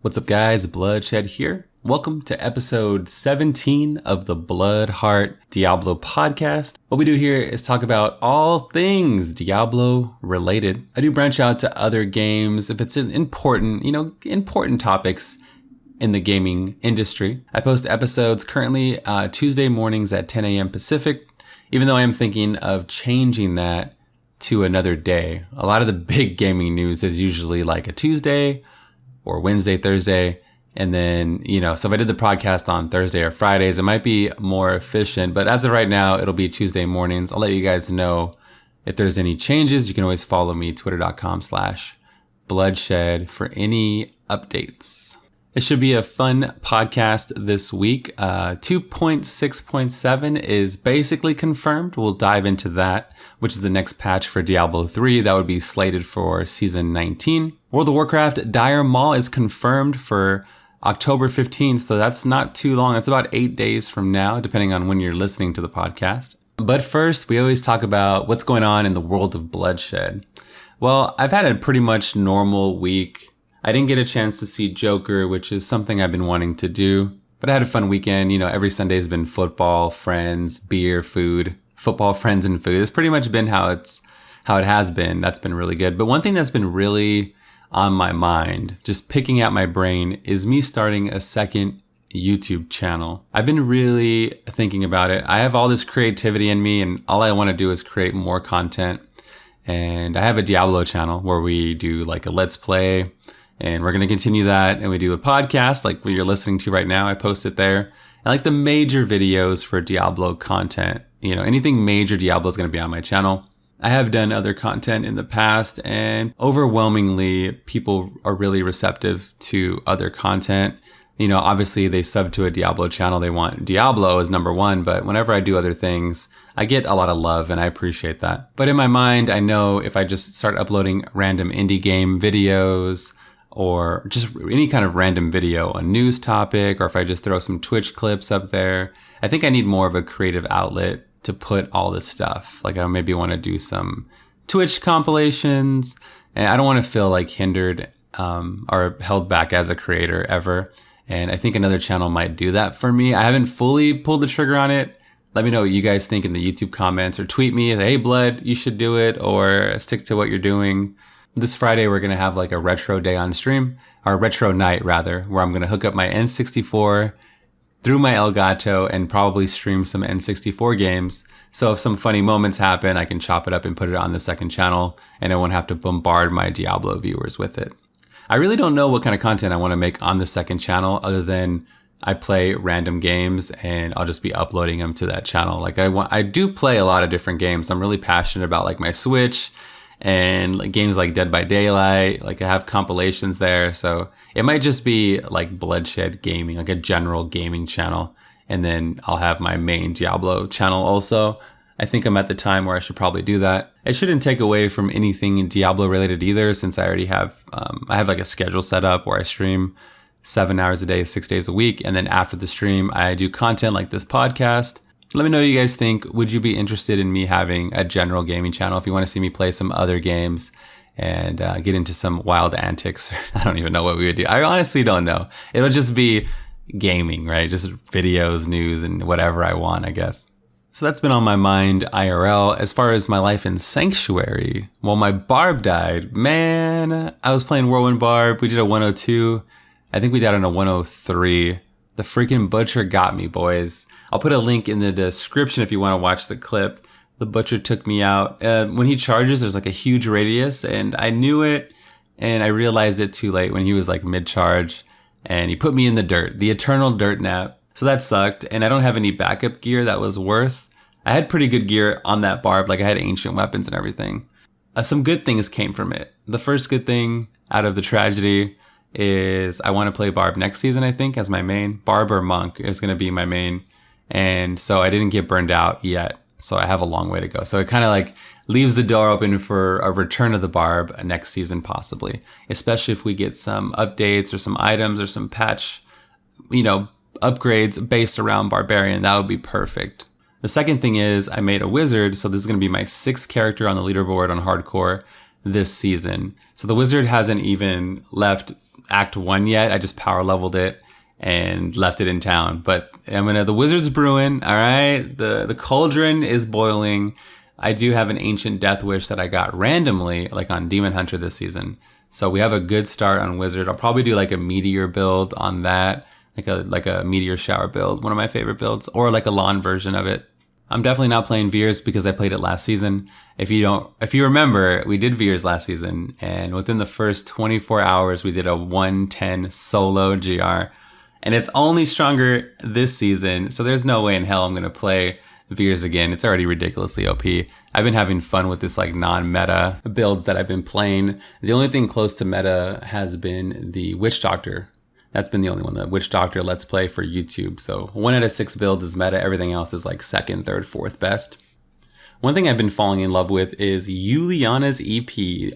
What's up guys, Bluddshed here. Welcome to episode 17 of the Bludd Heart Diablo Podcast. What we do here is talk about all things Diablo related. I do branch out to other games if it's important topics in the gaming industry. I post episodes currently Tuesday mornings at 10 a.m. Pacific, even though I am thinking of changing that to another day. A lot of the big gaming news is usually like a Tuesday or Wednesday, Thursday. And then, so if I did the podcast on Thursday or Fridays, it might be more efficient. But as of right now, it'll be Tuesday mornings. I'll let you guys know if there's any changes. You can always follow me, twitter.com/bloodshed for any updates. It should be a fun podcast this week. 2.6.7 is basically confirmed. We'll dive into that, which is the next patch for Diablo 3. That would be slated for Season 19. World of Warcraft Dire Maul is confirmed for October 15th, so that's not too long. That's about 8 days from now, depending on when you're listening to the podcast. But first, we always talk about what's going on in the world of Bluddshed. Well, I've had a pretty much normal week. I didn't get a chance to see Joker, which is something I've been wanting to do. But I had a fun weekend. Every Sunday's been football, friends, beer, food. Football, friends, and food. It's pretty much been how it has been. That's been really good. But one thing that's been really on my mind, just picking at my brain, is me starting a second YouTube channel. I've been really thinking about it. I have all this creativity in me, and all I want to do is create more content. And I have a Diablo channel where we do like a Let's Play. And we're going to continue that. And we do a podcast like what you're listening to right now. I post it there. And like the major videos for Diablo content, anything major Diablo is going to be on my channel. I have done other content in the past, and overwhelmingly people are really receptive to other content. Obviously they sub to a Diablo channel. They want Diablo as number one, but whenever I do other things, I get a lot of love and I appreciate that. But in my mind, I know if I just start uploading random indie game videos, or just any kind of random video, a news topic, or if I just throw some Twitch clips up there, I think I need more of a creative outlet to put all this stuff. Like I maybe want to do some Twitch compilations, and I don't want to feel like hindered or held back as a creator ever. And I think another channel might do that for me. I haven't fully pulled the trigger on it. Let me know what you guys think in the YouTube comments, or tweet me, hey Blood, you should do it, or stick to what you're doing. This Friday, we're going to have like a retro day on stream, or retro night rather, where I'm going to hook up my N64 through my Elgato and probably stream some N64 games. So if some funny moments happen, I can chop it up and put it on the second channel, and I won't have to bombard my Diablo viewers with it. I really don't know what kind of content I want to make on the second channel, other than I play random games and I'll just be uploading them to that channel. Like I do play a lot of different games. I'm really passionate about like my Switch and like games like Dead by Daylight. Like I have compilations there, so it might just be like Bloodshed Gaming, like a general gaming channel, and then I'll have my main Diablo channel also. I think I'm at the time where I should probably do that. It shouldn't take away from anything Diablo related either, since I already have I have like a schedule set up where I stream 7 hours a day, 6 days a week, and then after the stream I do content like this podcast. Let me know what you guys think. Would you be interested in me having a general gaming channel if you want to see me play some other games and get into some wild antics? I don't even know what we would do. I honestly don't know. It'll just be gaming, right? Just videos, news, and whatever I want, I guess. So that's been on my mind IRL. As far as my life in Sanctuary, well, my Barb died. Man, I was playing Whirlwind Barb. We did a 102. I think we died on a 103. The freaking Butcher got me, boys. I'll put a link in the description if you want to watch the clip. The Butcher took me out. When he charges, there's like a huge radius, and I knew it, and I realized it too late when he was like mid-charge, and he put me in the dirt, the eternal dirt nap. So that sucked, and I don't have any backup gear that was worth. I had pretty good gear on that Barb, like I had ancient weapons and everything. Some good things came from it. The first good thing out of the tragedy is I want to play Barb next season, I think, as my main. Barb or Monk is going to be my main. And so I didn't get burned out yet. So I have a long way to go. So it kind of like leaves the door open for a return of the Barb next season, possibly. Especially if we get some updates or some items or some patch, upgrades based around Barbarian. That would be perfect. The second thing is I made a wizard. So this is going to be my 6th character on the leaderboard on hardcore this season. So the wizard hasn't even left Act 1 yet. I just power leveled it and left it in town. But the Wizard's brewing, all right? The cauldron is boiling. I do have an Ancient Death Wish that I got randomly, like on Demon Hunter this season. So we have a good start on Wizard. I'll probably do like a Meteor build on that, like a Meteor Shower build, one of my favorite builds, or like a lawn version of it. I'm definitely not playing Veers because I played it last season. If you remember, we did Veers last season, and within the first 24 hours, we did a 110 solo GR. And it's only stronger this season, so there's no way in hell I'm going to play Veers again. It's already ridiculously OP. I've been having fun with this like non-meta builds that I've been playing. The only thing close to meta has been the Witch Doctor. That's been the only one, the Witch Doctor Let's Play for YouTube. So 1 out of 6 builds is meta. Everything else is like second, third, fourth best. One thing I've been falling in love with is Juliana's EP.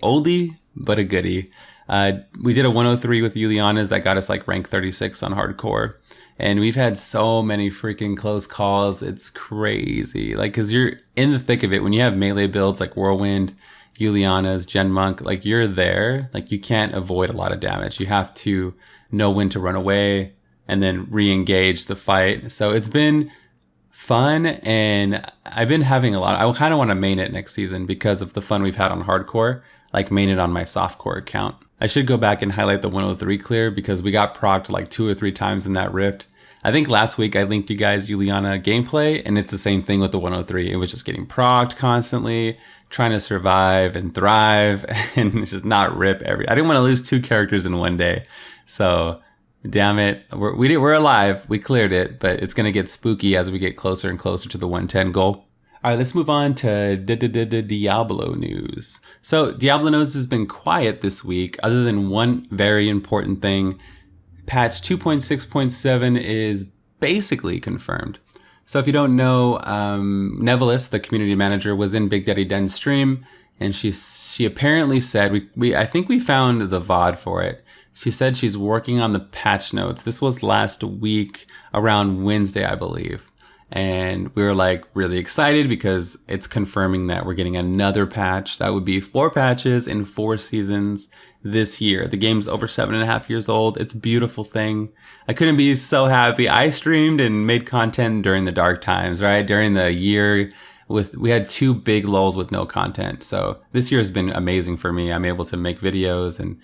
Oldie, but a goodie. We did a 103 with Juliana's that got us like rank 36 on hardcore. And we've had so many freaking close calls. It's crazy. Like, cause you're in the thick of it. When you have melee builds like Whirlwind, Juliana's, Gen Monk, like you're there. Like you can't avoid a lot of damage. You have to know when to run away and then re-engage the fight. So it's been fun, and I've been having a lot. I kind of want to main it next season because of the fun we've had on hardcore, like main it on my softcore account. I should go back and highlight the 103 clear because we got procced like 2 or 3 times in that rift. I think last week I linked you guys Juliana gameplay, and it's the same thing with the 103. It was just getting procced constantly, trying to survive and thrive, and just not rip I didn't want to lose 2 characters in one day. So, damn it, we're alive. We cleared it, but it's gonna get spooky as we get closer and closer to the 110 goal. All right, let's move on to Diablo news. So Diablo news has been quiet this week, other than one very important thing. Patch 2.6.7 is basically confirmed. So if you don't know, Nevelis, the community manager, was in Big Daddy Den's stream, and she apparently said, I think we found the VOD for it. She said she's working on the patch notes. This was last week around Wednesday, I believe. And we were like really excited because it's confirming that we're getting another patch. That would be 4 patches in 4 seasons this year. The game's over 7.5 years old. It's a beautiful thing. I couldn't be so happy. I streamed and made content during the dark times, right? During the year we had 2 big lulls with no content. So this year has been amazing for me. I'm able to make videos, and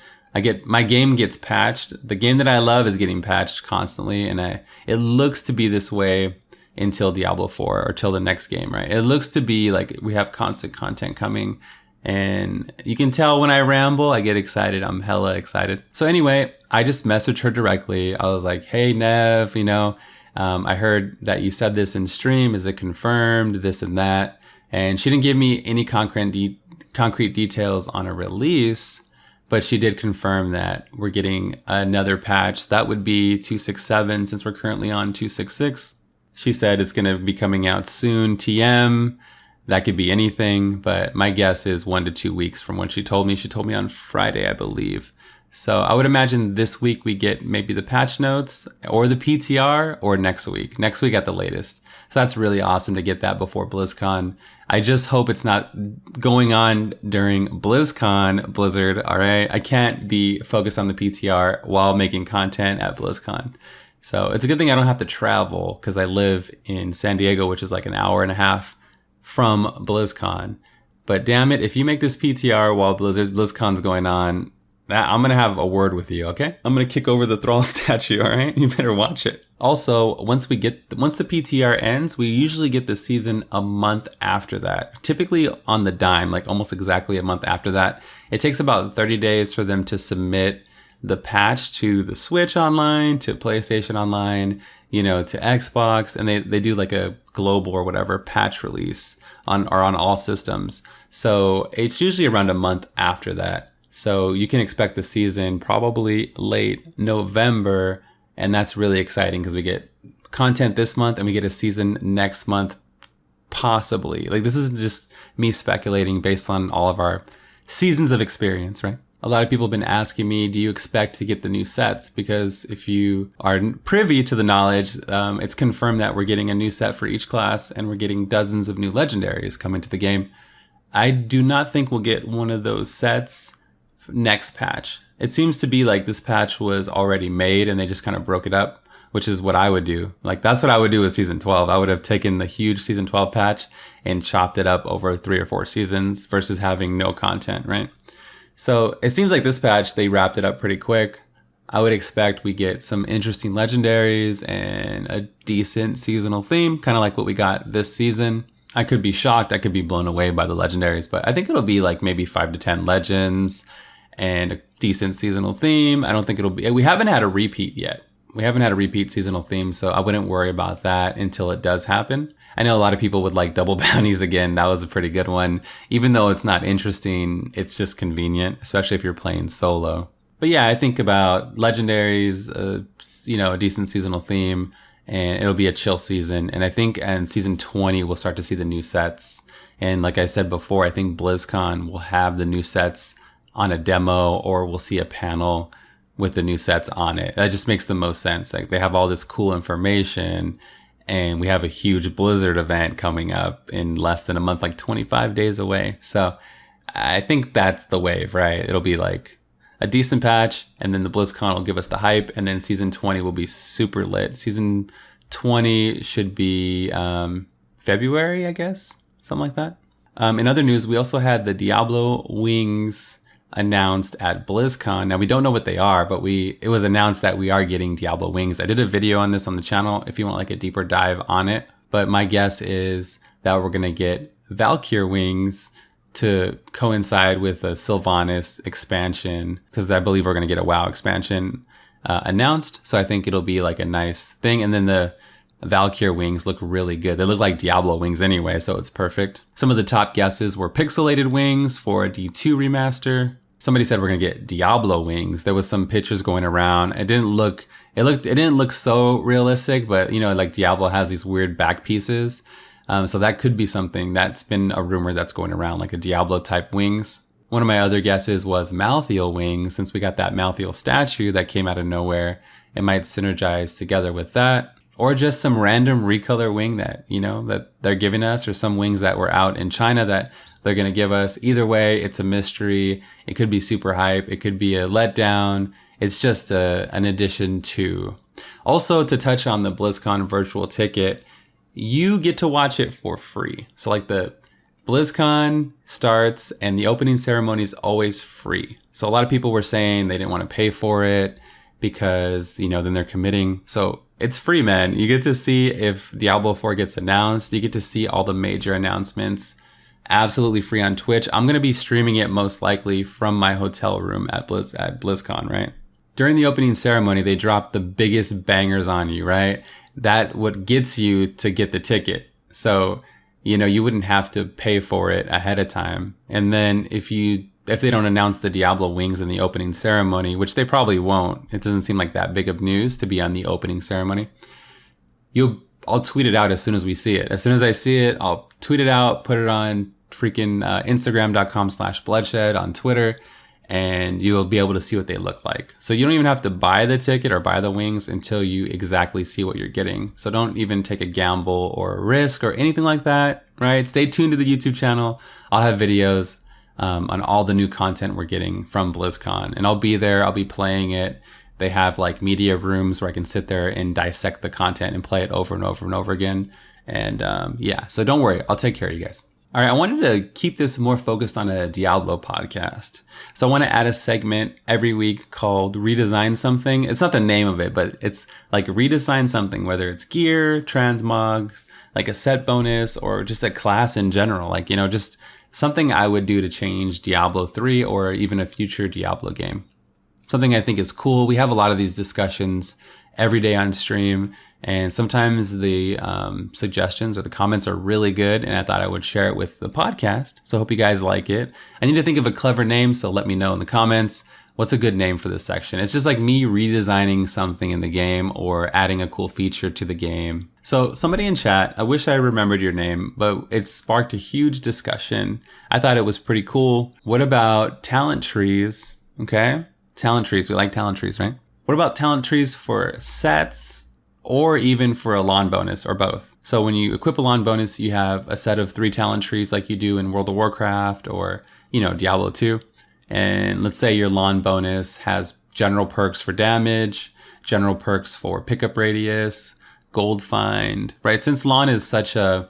my game gets patched. The game that I love is getting patched constantly, and it looks to be this way until Diablo 4 or till the next game, right? It looks to be like we have constant content coming, and you can tell when I ramble, I get excited. I'm hella excited. So anyway, I just messaged her directly. I was like, hey, Nev, I heard that you said this in stream. Is it confirmed? This and that. And she didn't give me any concrete details on a release, but she did confirm that we're getting another patch. That would be 2.6.7 since we're currently on 2.6.6. She said it's going to be coming out soon. TM, that could be anything, but my guess is 1 to 2 weeks from when she told me. She told me on Friday, I believe. So I would imagine this week we get maybe the patch notes or the PTR, or next week at the latest. So that's really awesome to get that before BlizzCon. I just hope it's not going on during BlizzCon, Blizzard, all right? I can't be focused on the PTR while making content at BlizzCon. So it's a good thing I don't have to travel because I live in San Diego, which is like an hour and a half from BlizzCon. But damn it, if you make this PTR while BlizzCon's going on, I'm going to have a word with you, okay? I'm going to kick over the Thrall statue, all right? You better watch it. Also, once the PTR ends, we usually get the season a month after that. Typically on the dime, like almost exactly a month after that. It takes about 30 days for them to submit the patch to the Switch Online, to PlayStation Online, to Xbox, and they do like a global or whatever patch release on all systems. So it's usually around a month after that. So you can expect the season probably late November, and that's really exciting because we get content this month and we get a season next month, possibly. Like, this is just me speculating based on all of our seasons of experience, right? A lot of people have been asking me, do you expect to get the new sets? Because if you are privy to the knowledge, it's confirmed that we're getting a new set for each class, and we're getting dozens of new legendaries coming to the game. I do not think we'll get one of those sets next patch. It seems to be like this patch was already made and they just kind of broke it up, which is what I would do. Like, that's what I would do with Season 12. I would have taken the huge Season 12 patch and chopped it up over 3 or 4 seasons versus having no content, right? So it seems like this patch, they wrapped it up pretty quick. I would expect we get some interesting legendaries and a decent seasonal theme, kind of like what we got this season. I could be shocked. I could be blown away by the legendaries, but I think it'll be like maybe 5 to 10 legends and a decent seasonal theme. I don't think it'll be, we haven't had a repeat yet. We haven't had a repeat seasonal theme, so I wouldn't worry about that until it does happen. I know a lot of people would like double bounties again. That was a pretty good one. Even though it's not interesting, it's just convenient, especially if you're playing solo. But yeah, I think about legendaries, a decent seasonal theme, and it'll be a chill season. And I think in season 20, we'll start to see the new sets. And like I said before, I think BlizzCon will have the new sets on a demo, or we'll see a panel with the new sets on it. That just makes the most sense. Like, they have all this cool information, and we have a huge Blizzard event coming up in less than a month, like 25 days away. So I think that's the wave, right? It'll be like a decent patch, and then the BlizzCon will give us the hype, and then season 20 will be super lit. Season 20 should be February, I guess, something like that. In other news, we also had the Diablo wings announced at BlizzCon. Now, we don't know what they are, but it was announced that we are getting Diablo wings. I did a video on this on the channel if you want like a deeper dive on it, but my guess is that we're going to get Valkyr wings to coincide with a Sylvanas expansion, because I believe we're going to get a WoW expansion announced. So I think it'll be like a nice thing. And then the Valkyr wings look really good. They look like Diablo wings anyway, so it's perfect. Some of the top guesses were pixelated wings for a D2 remaster. Somebody said we're going to get Diablo wings. There was some pictures going around. It didn't look so realistic, but like Diablo has these weird back pieces. So that could be something. That's been a rumor that's going around, like a Diablo type wings. One of my other guesses was Malthael wings. Since we got that Malthael statue that came out of nowhere, it might synergize together with that. Or just some random recolor wing that they're giving us, or some wings that were out in China that they're going to give us. Either way, it's a mystery. It could be super hype. It could be a letdown. It's just an addition to. Also, to touch on the BlizzCon virtual ticket, you get to watch it for free. So like the BlizzCon starts and the opening ceremony is always free. So a lot of people were saying they didn't want to pay for it because, then they're committing. So it's free, man. You get to see if Diablo 4 gets announced. You get to see all the major announcements absolutely free on Twitch. I'm going to be streaming it most likely from my hotel room at BlizzCon, right? During the opening ceremony, they drop the biggest bangers on you, right? That what gets you to get the ticket. So, you wouldn't have to pay for it ahead of time. And then if they don't announce the Diablo wings in the opening ceremony, which they probably won't, it doesn't seem like that big of news to be on the opening ceremony. I'll tweet it out as soon as we see it. As soon as I see it, I'll tweet it out, put it on freaking Instagram.com/bloodshed, on Twitter, and you'll be able to see what they look like. So you don't even have to buy the ticket or buy the wings until you exactly see what you're getting. So don't even take a gamble or a risk or anything like that, right? Stay tuned to the YouTube channel. I'll have videos on all the new content we're getting from BlizzCon, and I'll be there. I'll be playing it. They have like media rooms where I can sit there and dissect the content and play it over and over and over again. And so don't worry. I'll take care of you guys. All right, I wanted to keep this more focused on a Diablo podcast. So I want to add a segment every week called Redesign Something. It's not the name of it, but it's like redesign something, whether it's gear, transmogs, like a set bonus, or just a class in general. Like, just something I would do to change Diablo 3 or even a future Diablo game. Something I think is cool. We have a lot of these discussions every day on stream, and sometimes the suggestions or the comments are really good, and I thought I would share it with the podcast. So I hope you guys like it. I need to think of a clever name, so let me know in the comments. What's a good name for this section? It's just like me redesigning something in the game or adding a cool feature to the game. So somebody in chat, I wish I remembered your name, but it sparked a huge discussion. I thought it was pretty cool. What about talent trees? Okay, talent trees. We like talent trees, right? What about talent trees for sets or even for a lawn bonus, or both? So when you equip a lawn bonus, you have a set of 3 talent trees like you do in World of Warcraft or, Diablo 2. And let's say your lawn bonus has general perks for damage, general perks for pickup radius, gold find, right? Since lawn is such a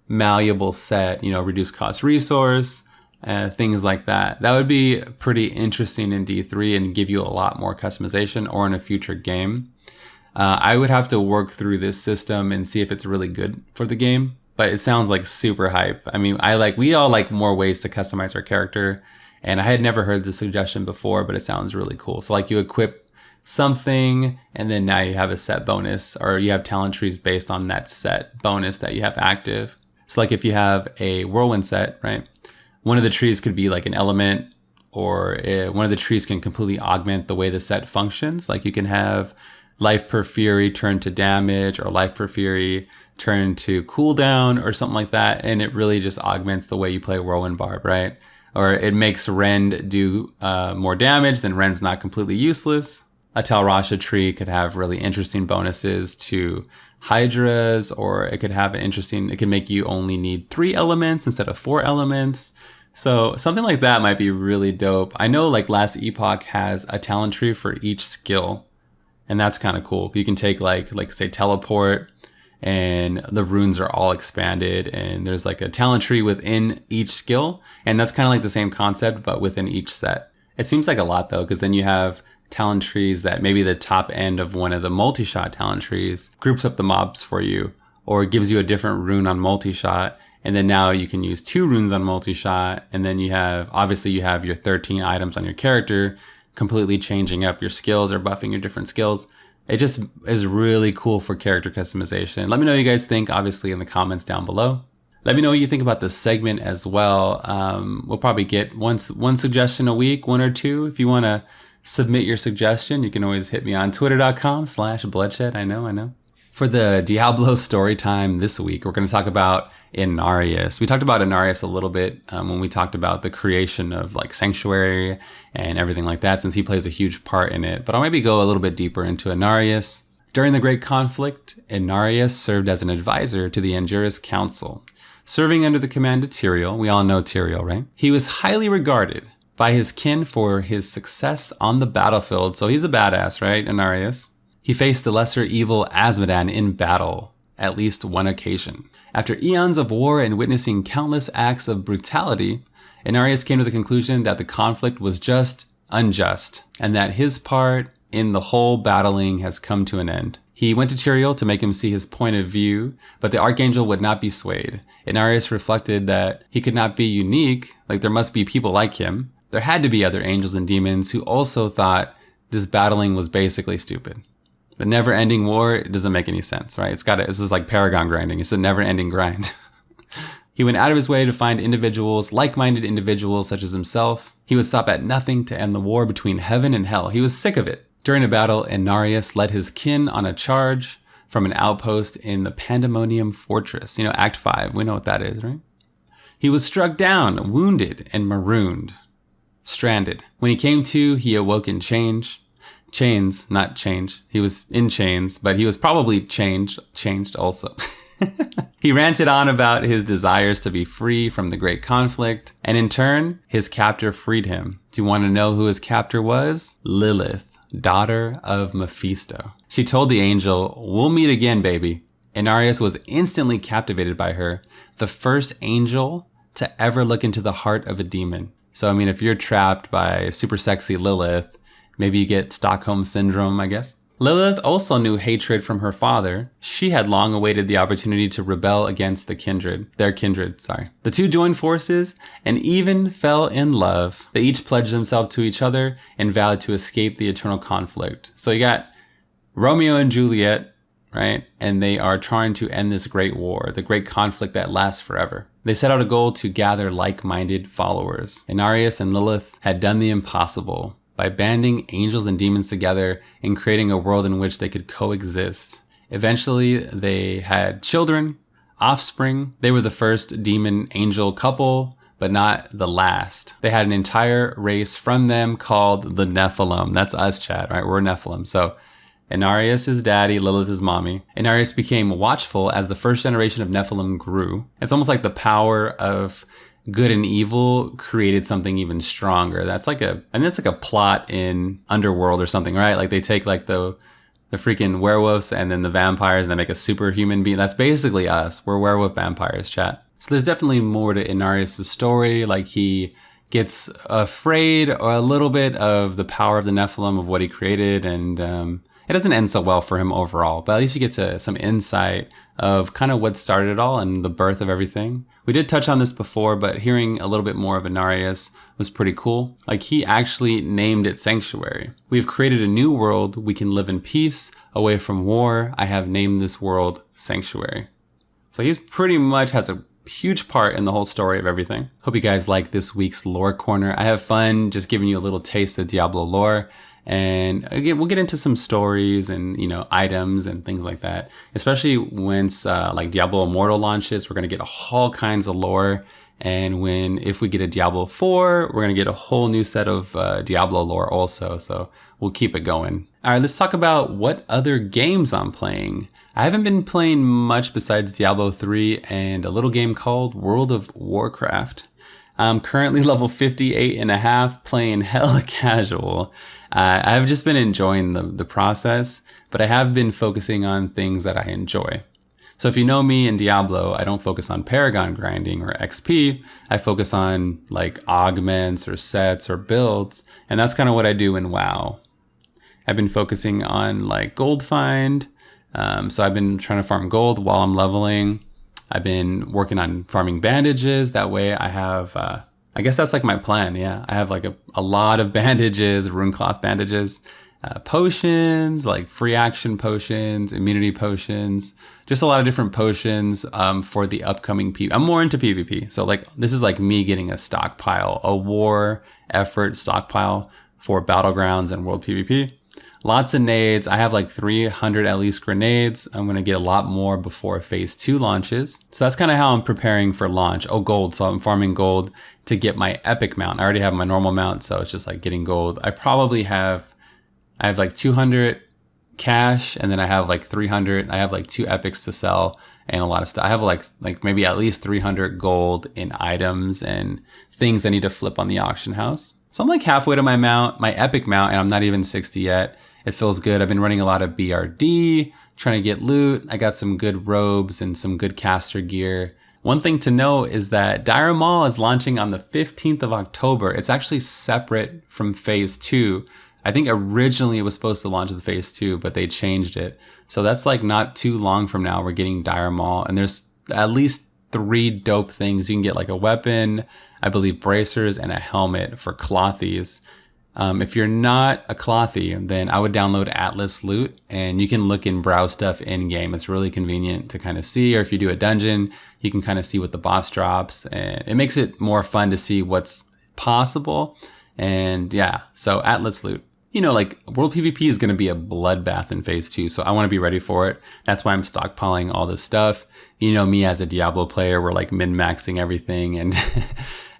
malleable set, reduced cost resource, things like that. That would be pretty interesting in D3 and give you a lot more customization or in a future game. I would have to work through this system and see if it's really good for the game, but it sounds like super hype. I mean, we all like more ways to customize our character, and I had never heard this suggestion before, but it sounds really cool. So like you equip something and then now you have a set bonus, or you have talent trees based on that set bonus that you have active. So like if you have a whirlwind set, right? One of the trees could be like an element, or one of the trees can completely augment the way the set functions. Like you can have life per fury turn to damage, or life per fury turn to cooldown, or something like that. And it really just augments the way you play Whirlwind Barb, right? Or it makes Rend do more damage, then Rend's not completely useless. A Talrasha tree could have really interesting bonuses to Hydras, or it could make you only need 3 elements instead of 4 elements. So something like that might be really dope. I know like Last Epoch has a talent tree for each skill, and that's kind of cool. You can take like say teleport, and the runes are all expanded, and there's like a talent tree within each skill, and that's kind of like the same concept but within each set. It seems like a lot though, because then you have talent trees that maybe the top end of one of the multi-shot talent trees groups up the mobs for you, or gives you a different rune on multi-shot, and then now you can use 2 runes on multi-shot, and then you have your 13 items on your character, completely changing up your skills or buffing your different skills. It just is really cool for character customization. Let me know what you guys think, obviously, in the comments down below. Let me know what you think about this segment as well. We'll probably get one suggestion a week, 1 or 2. If you want to submit your suggestion, you can always hit me on twitter.com/bloodshed. I know. For the Diablo story time this week, we're going to talk about Inarius. We talked about Inarius a little bit when we talked about the creation of like Sanctuary and everything like that, since he plays a huge part in it. But I'll maybe go a little bit deeper into Inarius. During the Great Conflict, Inarius served as an advisor to the Angiras Council, serving under the command of Tyrael. We all know Tyrael, right? He was highly regarded by his kin for his success on the battlefield. So he's a badass, right, Inarius? He faced the lesser evil Azmodan in battle, at least one occasion. After eons of war and witnessing countless acts of brutality, Inarius came to the conclusion that the conflict was just unjust, and that his part in the whole battling has come to an end. He went to Tyrael to make him see his point of view, but the Archangel would not be swayed. Inarius reflected that he could not be unique, like there must be people like him. There had to be other angels and demons who also thought this battling was basically stupid. The never-ending war, it doesn't make any sense, right? This is like Paragon grinding. It's a never-ending grind. He went out of his way to find like-minded individuals such as himself. He would stop at nothing to end the war between heaven and hell. He was sick of it. During a battle, Inarius led his kin on a charge from an outpost in the Pandemonium Fortress. Act 5. We know what that is, right? He was struck down, wounded, and marooned. Stranded. When he came to, he awoke in chains, not change. He was in chains, but he was probably changed also. He ranted on about his desires to be free from the great conflict, and in turn, his captor freed him. Do you want to know who his captor was? Lilith, daughter of Mephisto. She told the angel, "We'll meet again, baby." Inarius was instantly captivated by her, the first angel to ever look into the heart of a demon. So, I mean, if you're trapped by super sexy Lilith, maybe you get Stockholm Syndrome, I guess. Lilith also knew hatred from her father. She had long awaited the opportunity to rebel against their kindred. The two joined forces and even fell in love. They each pledged themselves to each other and vowed to escape the eternal conflict. So you got Romeo and Juliet, right? And they are trying to end this great war, the great conflict that lasts forever. They set out a goal to gather like-minded followers. Inarius and Lilith had done the impossible by banding angels and demons together and creating a world in which they could coexist. Eventually, they had children, offspring. They were the first demon-angel couple, but not the last. They had an entire race from them called the Nephilim. That's us, Chad, right? We're Nephilim. So Inarius is daddy, Lilith is mommy. Inarius became watchful as the first generation of Nephilim grew. It's almost like the power of good and evil created something even stronger. That's like that's like a plot in Underworld or something, right? Like they take like the freaking werewolves and then the vampires and they make a superhuman being. That's basically us. We're werewolf vampires, chat. So there's definitely more to Inarius' story. Like he gets afraid or a little bit of the power of the Nephilim, of what he created, and it doesn't end so well for him overall, but at least you get to some insight of kind of what started it all and the birth of everything. We did touch on this before, but hearing a little bit more of Inarius was pretty cool. Like he actually named it Sanctuary. We've created a new world. We can live in peace, away from war. I have named this world Sanctuary. So he's pretty much has a huge part in the whole story of everything. Hope you guys like this week's lore corner. I have fun just giving you a little taste of Diablo lore. And again, we'll get into some stories and, items and things like that, especially once like Diablo Immortal launches. We're going to get all kinds of lore. And if we get a Diablo 4, we're going to get a whole new set of Diablo lore also. So we'll keep it going. All right, let's talk about what other games I'm playing. I haven't been playing much besides Diablo 3 and a little game called World of Warcraft. I'm currently level 58 and a half, playing hella casual. I've just been enjoying the process, but I have been focusing on things that I enjoy. So if you know me in Diablo, I don't focus on Paragon grinding or XP. I focus on like augments or sets or builds, and that's kind of what I do in WoW. I've been focusing on like gold find, so I've been trying to farm gold while I'm leveling. I've been working on farming bandages. That way I have, I guess that's like my plan. Yeah. I have like a lot of bandages, rune cloth bandages, potions, like free action potions, immunity potions, just a lot of different potions, for the upcoming I'm more into PvP. So like, this is like me getting a stockpile, a war effort stockpile for battlegrounds and world PvP. Lots of nades. I have like 300 at least grenades. I'm going to get a lot more before phase 2 launches. So that's kind of how I'm preparing for launch. Oh, gold. So I'm farming gold to get my epic mount. I already have my normal mount, so it's just like getting gold. I have like 200 cash, and then I have like 300. I have like 2 epics to sell and a lot of stuff. I have like maybe at least 300 gold in items and things I need to flip on the auction house. So I'm like halfway to my mount, my epic mount, and I'm not even 60 yet. It feels good. I've been running a lot of BRD, trying to get loot. I got some good robes and some good caster gear. One thing to know is that Dire Maul is launching on the 15th of October. It's actually separate from phase 2. I think originally it was supposed to launch with phase 2, but they changed it. So that's like not too long from now. We're getting Dire Maul, and there's at least 3 dope things. You can get like a weapon, I believe bracers, and a helmet for clothies. If you're not a clothy, then I would download Atlas Loot, and you can look and browse stuff in game. It's really convenient to kind of see, or if you do a dungeon, you can kind of see what the boss drops, and it makes it more fun to see what's possible. And yeah, so Atlas Loot. Like world PvP is going to be a bloodbath in phase 2, so I want to be ready for it. That's why I'm stockpiling all this stuff. Me as a Diablo player, we're like min-maxing everything, and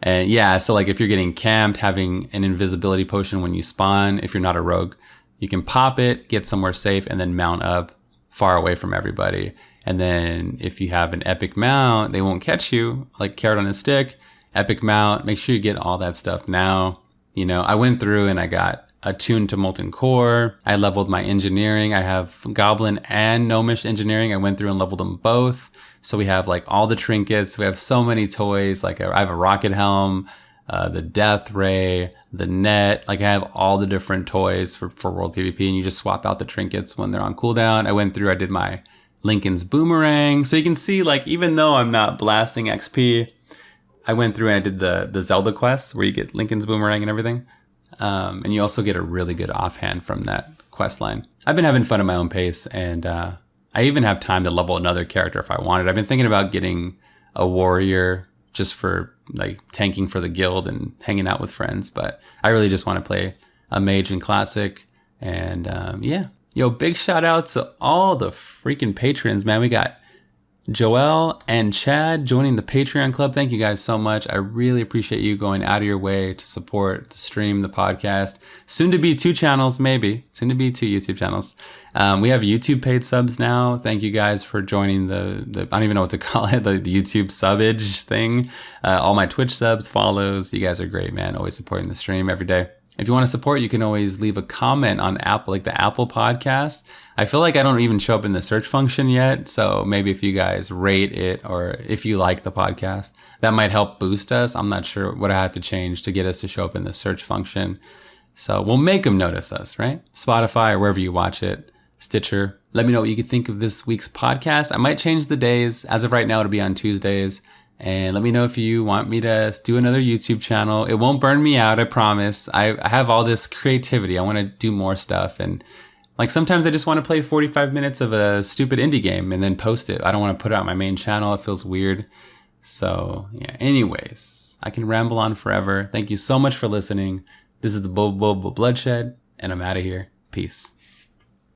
and yeah, so like if you're getting camped, having an invisibility potion when you spawn, if you're not a rogue, you can pop it, get somewhere safe, and then mount up far away from everybody. And then if you have an epic mount, they won't catch you, like carrot on a stick, epic mount, make sure you get all that stuff now. I went through and I got attuned to Molten Core. I leveled my engineering. I have Goblin and Gnomish engineering. I went through and leveled them both. So we have like all the trinkets. We have so many toys. Like I have a rocket helm, the death ray, the net. Like I have all the different toys for world PvP, and you just swap out the trinkets when they're on cooldown. I went through, I did my Lincoln's boomerang. So you can see, like, even though I'm not blasting XP, I went through and I did the Zelda quests where you get Lincoln's boomerang and everything. And you also get a really good offhand from that quest line. I've been having fun at my own pace, and I even have time to level another character if I wanted. I've been thinking about getting a warrior just for like tanking for the guild and hanging out with friends, but I really just want to play a mage in Classic. And yeah, big shout out to all the freaking patrons, man. We got Joel and Chad joining the Patreon club. Thank you guys so much. I really appreciate you going out of your way to support the stream, the podcast. Soon to be 2 channels, maybe. Soon to be 2 YouTube channels. We have YouTube paid subs now. Thank you guys for joining the I don't even know what to call it, the YouTube subage thing. All my Twitch subs, follows. You guys are great, man. Always supporting the stream every day. If you want to support, you can always leave a comment on Apple, like the Apple Podcast. I feel like I don't even show up in the search function yet. So maybe if you guys rate it, or if you like the podcast, that might help boost us. I'm not sure what I have to change to get us to show up in the search function. So we'll make them notice us, right? Spotify or wherever you watch it, Stitcher. Let me know what you could think of this week's podcast. I might change the days. As of right now, it'll be on Tuesdays. And let me know if you want me to do another YouTube channel. It won't burn me out, I promise. I have all this creativity. I want to do more stuff. And like sometimes I just want to play 45 minutes of a stupid indie game and then post it. I don't want to put it on my main channel. It feels weird. So yeah, anyways, I can ramble on forever. Thank you so much for listening. This is the Bloodshed, and I'm out of here. Peace.